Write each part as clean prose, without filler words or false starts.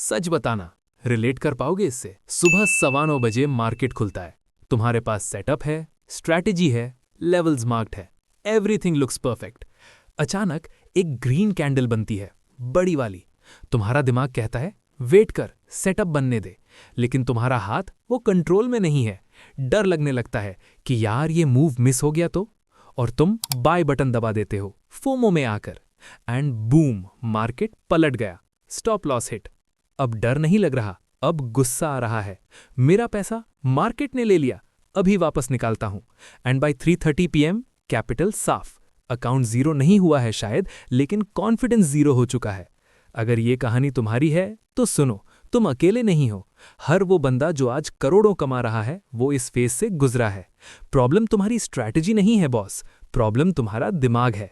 सच बताना, रिलेट कर पाओगे इससे? सुबह 9:15 मार्केट खुलता है, तुम्हारे पास सेटअप है, स्ट्रैटेजी है, लेवल्स मार्क्ड है, एवरीथिंग लुक्स परफेक्ट। अचानक एक ग्रीन कैंडल बनती है, बड़ी वाली। तुम्हारा दिमाग कहता है वेट कर, सेटअप बनने दे, लेकिन तुम्हारा हाथ वो कंट्रोल में नहीं है। डर लगने लगता है कि यार ये मूव मिस हो गया तो, और तुम बाय बटन दबा देते हो फोमो में आकर, एंड बूम, मार्केट पलट गया, स्टॉप लॉस हिट। अब डर नहीं लग रहा, अब गुस्सा आ रहा है। मेरा पैसा मार्केट ने ले लिया, अभी वापस निकालता हूं। एंड बाय 3:30 PM कैपिटल साफ, अकाउंट जीरो नहीं हुआ है शायद, लेकिन कॉन्फिडेंस जीरो हो चुका है। अगर ये कहानी तुम्हारी है तो सुनो, तुम अकेले नहीं हो। हर वो बंदा जो आज करोड़ों कमा रहा है वो इस फेज से गुजरा है। प्रॉब्लम तुम्हारी स्ट्रैटेजी नहीं है बॉस, प्रॉब्लम तुम्हारा दिमाग है।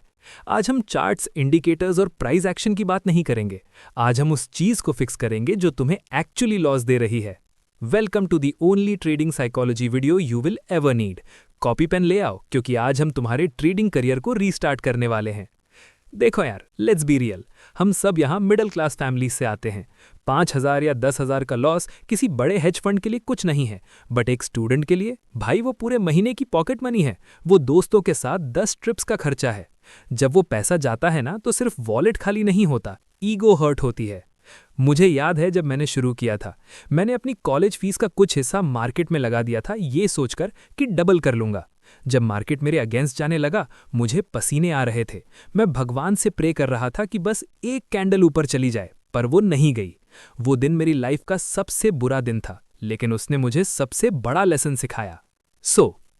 आज हम चार्ट्स, इंडिकेटर्स और प्राइस एक्शन की बात नहीं करेंगे। आज हम उस चीज को फिक्स करेंगे जो तुम्हें एक्चुअली लॉस दे रही है। Welcome to the only trading psychology video you will ever need. Copy pen ले आओ, क्योंकि आज हम तुम्हारे ट्रेडिंग करियर को रीस्टार्ट करने वाले हैं। देखो यार, लेट्स बी रियल, हम सब यहाँ मिडिल क्लास फैमिली से आते हैं। 5,000 या 10,000 का लॉस किसी बड़े हेज फंड के लिए कुछ नहीं है, बट एक स्टूडेंट के लिए भाई वो पूरे महीने की पॉकेट मनी है। वो दोस्तों के साथ 10 ट्रिप्स का खर्चा है। जब वो पैसा जाता है ना, तो सिर्फ वॉलेट खाली नहीं होता, ईगो हर्ट होती है। मुझे याद है जब मैंने शुरू किया था, मैंने अपनी कॉलेज फीस का कुछ हिस्सा मार्केट में लगा दिया था, ये सोचकर कि डबल कर लूंगा। जब मार्केट मेरे अगेंस्ट जाने लगा, मुझे पसीने आ रहे थे। मैं भगवान से प्रे कर रहा था कि बस एक कैंडल ऊपर चली जाए, पर वो नहीं गई। वो दिन मेरी लाइफ का सबसे बुरा दिन था, लेकिन उसने मुझे सबसे बड़ा लेसन सिखाया।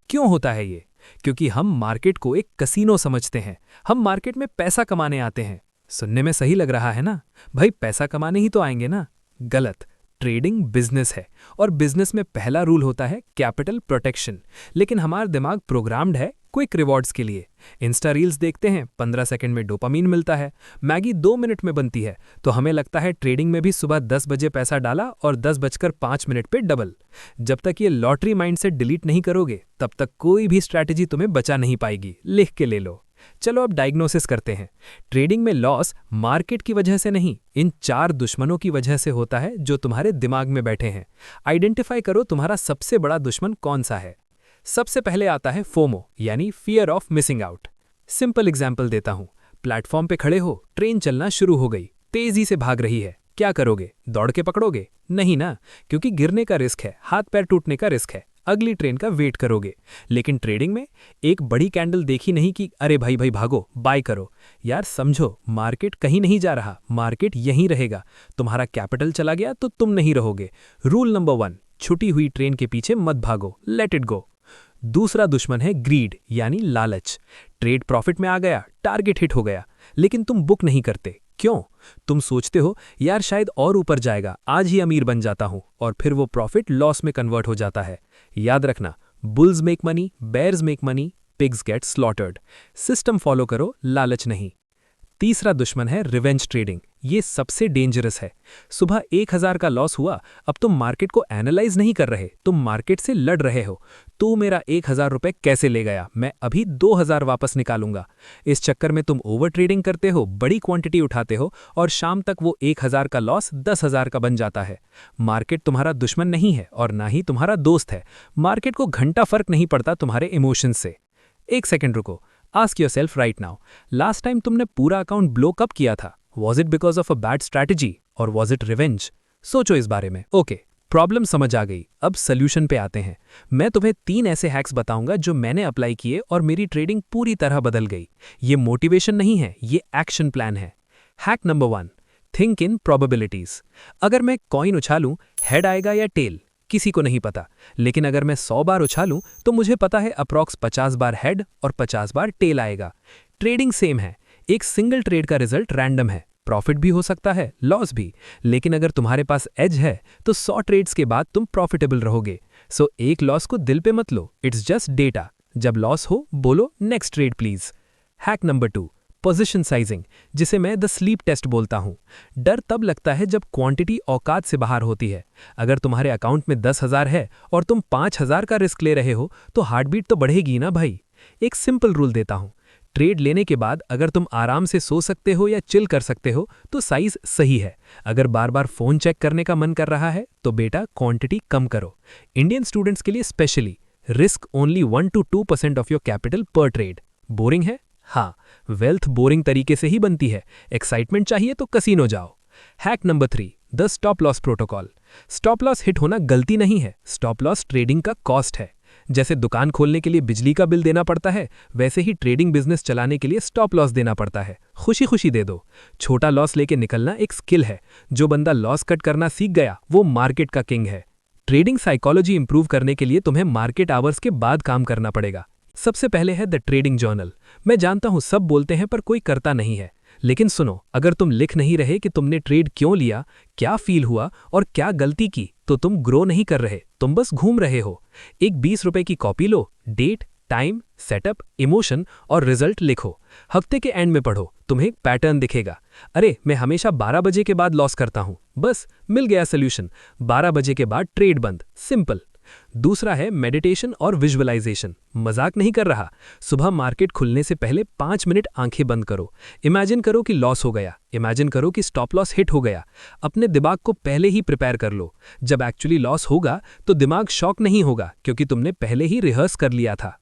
क्यों होता है ये? क्योंकि हम मार्केट को एक कसीनो समझते हैं। हम मार्केट में पैसा कमाने आते हैं। सुनने में सही लग रहा है ना? भाई पैसा कमाने ही तो आएंगे ना? गलत। ट्रेडिंग बिजनेस है, और बिजनेस में पहला रूल होता है कैपिटल प्रोटेक्शन। लेकिन हमारा दिमाग प्रोग्राम्ड है क्विक रिवॉर्ड्स के लिए। इंस्टा रील्स देखते हैं, 15 सेकंड में डोपामीन मिलता है। मैगी 2 मिनट में बनती है, तो हमें लगता है ट्रेडिंग में भी सुबह 10 बजे पैसा डाला और 10:05 पे डबल। जब तक ये लॉटरी माइंडसेट डिलीट नहीं करोगे, तब तक कोई भी स्ट्रैटेजी तुम्हें बचा नहीं पाएगी। लिख के ले लो। चलो अब डायग्नोसिस करते हैं। ट्रेडिंग में लॉस मार्केट की वजह से नहीं, इन 4 दुश्मनों की वजह से होता है जो तुम्हारे दिमाग में बैठे हैं। आइडेंटिफाई करो तुम्हारा सबसे बड़ा दुश्मन कौन सा है। सबसे पहले आता है फोमो, यानी fear of missing out. Simple example देता हूं। प्लेटफॉर्म पे खड़े हो, ट्रेन चलना शुरू हो गई, तेजी से भाग रही है। क्या करोगे? दौड़ के पकड़ोगे? नहीं ना, क्योंकि गिरने का रिस्क है, हाथ पैर टूटने का रिस्क है। अगली ट्रेन का वेट करोगे। लेकिन ट्रेडिंग में एक बड़ी कैंडल देखी नहीं कि अरे भाई भाई भागो, बाय करो। यार समझो, मार्केट कहीं नहीं जा रहा, मार्केट यहीं रहेगा। तुम्हारा कैपिटल चला गया तो तुम नहीं रहोगे। रूल नंबर 1, छुटी हुई ट्रेन के पीछे मत भागो, लेट इट गो। दूसरा दुश्मन है ग्रीड, यानी लालच। ट्रेड प्रॉफिट में आ गया, टारगेट हिट हो गया, लेकिन तुम बुक नहीं करते। क्यों? तुम सोचते हो यार शायद और ऊपर जाएगा, आज ही अमीर बन जाता हूं, और फिर वो प्रॉफिट लॉस में कन्वर्ट हो जाता है। याद रखना, bulls make money, bears make money, pigs get slaughtered. System follow करो, लालच नहीं। तीसरा दुश्मन है रिवेंज ट्रेडिंग। ये सबसे डेंजरस है। सुबह 1,000 का लॉस हुआ, अब तुम मार्केट को एनालाइज नहीं कर रहे, तुम मार्केट से लड़ रहे हो। तू मेरा 1,000 रुपए कैसे ले गया, मैं अभी 2,000 वापस निकालूंगा। इस चक्कर में तुम ओवर ट्रेडिंग करते हो, बड़ी क्वांटिटी उठाते हो, और शाम तक वो 1,000 का लॉस 10,000 का बन जाता है। मार्केट तुम्हारा दुश्मन नहीं है, और ना ही तुम्हारा दोस्त है। मार्केट को घंटा फर्क नहीं पड़ता तुम्हारे इमोशंस से। एक सेकेंड रुको, ask yourself right now, last time तुमने पूरा अकाउंट ब्लो कब किया था? Was it because of a bad strategy, और वॉज इट रिवेंज? सोचो इस बारे में। ओके, प्रॉब्लम समझ आ गई, अब सोल्यूशन पे आते हैं। मैं तुम्हें 3 ऐसे हैक्स बताऊंगा जो मैंने अप्लाई किए और मेरी ट्रेडिंग पूरी तरह बदल गई। ये मोटिवेशन नहीं है, ये एक्शन प्लान है। Hack number 1, think in probabilities. अगर मैं कॉइन उछालूं, हेड आएगा या टेल, किसी को नहीं पता। लेकिन अगर मैं 100 बार उछालूं, तो मुझे पता है अप्रॉक्स 50 बार हेड और 50 बार टेल आएगा। ट्रेडिंग सेम है, एक सिंगल ट्रेड का रिजल्ट रैंडम है, प्रॉफिट भी हो सकता है, लॉस भी। लेकिन अगर तुम्हारे पास एज है, तो 100 ट्रेड्स के बाद तुम प्रॉफिटेबल रहोगे। सो एक लॉस को दिल पे मत लो, इट्स जस्ट डेटा। जब लॉस हो, बोलो next trade please. Hack number 2, position sizing, जिसे मैं द स्लीप टेस्ट बोलता हूं। डर तब लगता है जब क्वांटिटी औकात से बाहर होती है। अगर तुम्हारे अकाउंट में 10,000 है और तुम 5,000 का रिस्क ले रहे हो, तो हार्ट बीट तो बढ़ेगी ना भाई। एक सिंपल रूल देता हूं, ट्रेड लेने के बाद अगर तुम आराम से सो सकते हो या चिल कर सकते हो तो साइज सही है। अगर बार बार फोन चेक करने का मन कर रहा है तो बेटा क्वांटिटी कम करो। इंडियन स्टूडेंट्स के लिए specially risk only 1 to 2% of your capital पर ट्रेड। बोरिंग है? हाँ, वेल्थ बोरिंग तरीके से ही बनती है। एक्साइटमेंट चाहिए तो कसीनो जाओ। Hack number 3, the stop loss protocol. Stop loss hit होना गलती नहीं है, स्टॉप लॉस ट्रेडिंग का कॉस्ट है। जैसे दुकान खोलने के लिए बिजली का बिल देना पड़ता है, वैसे ही ट्रेडिंग बिजनेस चलाने के लिए स्टॉप लॉस देना पड़ता है। खुशी खुशी दे दो। छोटा लॉस लेके निकलना एक स्किल है। जो बंदा लॉस कट करना सीख गया वो मार्केट का किंग है। ट्रेडिंग साइकोलॉजी इंप्रूव करने के लिए तुम्हें मार्केट आवर्स के बाद काम करना पड़ेगा। सबसे पहले है द ट्रेडिंग जर्नल। मैं जानता हूं सब बोलते हैं पर कोई करता नहीं है, लेकिन सुनो, अगर तुम लिख नहीं रहे कि तुमने ट्रेड क्यों लिया, क्या फील हुआ और क्या गलती की, तो तुम ग्रो नहीं कर रहे, तुम बस घूम रहे हो। एक 20 रुपए की कॉपी लो, डेट, टाइम, सेटअप, इमोशन और रिजल्ट लिखो। हफ्ते के एंड में पढ़ो, तुम्हें एक पैटर्न दिखेगा। अरे मैं हमेशा 12 बजे के बाद लॉस करता हूं, बस मिल गया सोल्यूशन। 12 बजे के बाद ट्रेड बंद, सिंपल। दूसरा है मेडिटेशन और विजुअलाइजेशन। मजाक नहीं कर रहा। सुबह मार्केट खुलने से पहले 5 मिनट आंखें बंद करो। इमेजिन करो कि लॉस हो गया, इमेजिन करो कि स्टॉप लॉस हिट हो गया। अपने दिमाग को पहले ही प्रिपेयर कर लो। जब एक्चुअली लॉस होगा तो दिमाग शॉक नहीं होगा, क्योंकि तुमने पहले ही रिहर्स कर लिया था।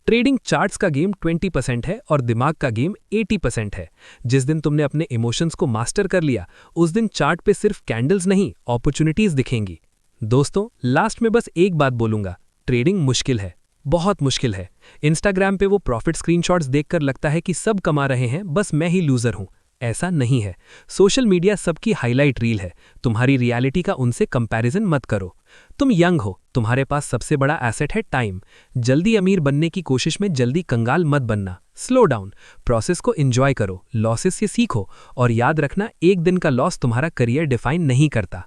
ट्रेडिंग चार्ट्स का गेम 20% है और दिमाग का गेम 80% है। जिस दिन तुमने अपने इमोशंस को मास्टर कर लिया, उस दिन चार्ट पे सिर्फ कैंडल्स नहीं, अपॉर्चुनिटीज दिखेंगी। दोस्तों, लास्ट में बस एक बात बोलूंगा, ट्रेडिंग मुश्किल है, बहुत मुश्किल है। इंस्टाग्राम पे वो प्रॉफिट स्क्रीनशॉट्स देखकर लगता है कि सब कमा रहे हैं, बस मैं ही लूजर हूं। ऐसा नहीं है। सोशल मीडिया सबकी हाईलाइट रील है, तुम्हारी रियलिटी का उनसे कंपैरिजन मत करो। तुम यंग हो, तुम्हारे पास सबसे बड़ा एसेट है टाइम। जल्दी अमीर बनने की कोशिश में जल्दी कंगाल मत बनना। स्लो डाउन, प्रोसेस को एंजॉय करो, लॉसेस से सीखो और याद रखना, एक दिन का लॉस तुम्हारा करियर डिफाइन नहीं करता।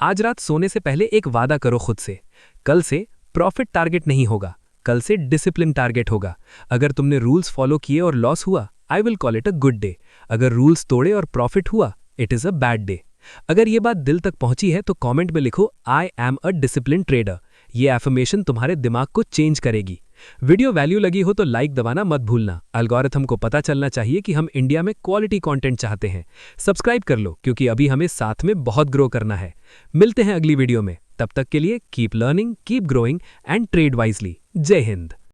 आज रात सोने से पहले एक वादा करो खुद से, कल से प्रॉफिट टारगेट नहीं होगा, कल से डिसिप्लिन टारगेट होगा। अगर तुमने रूल्स फॉलो किए और लॉस हुआ, I will call it a good day. अगर रूल्स तोड़े और प्रॉफिट हुआ, it is a bad day. अगर ये बात दिल तक पहुंची है तो कमेंट में लिखो, I am a discipline trader. ये एफर्मेशन तुम्हारे दिमाग को चेंज करेगी। वीडियो वैल्यू लगी हो तो लाइक दबाना मत भूलना। एल्गोरिथम को पता चलना चाहिए कि हम इंडिया में क्वालिटी कंटेंट चाहते हैं। सब्सक्राइब कर लो, क्योंकि अभी हमें साथ में बहुत ग्रो करना है। मिलते हैं अगली वीडियो में, तब तक के लिए keep learning, keep growing and trade wisely. जय हिंद।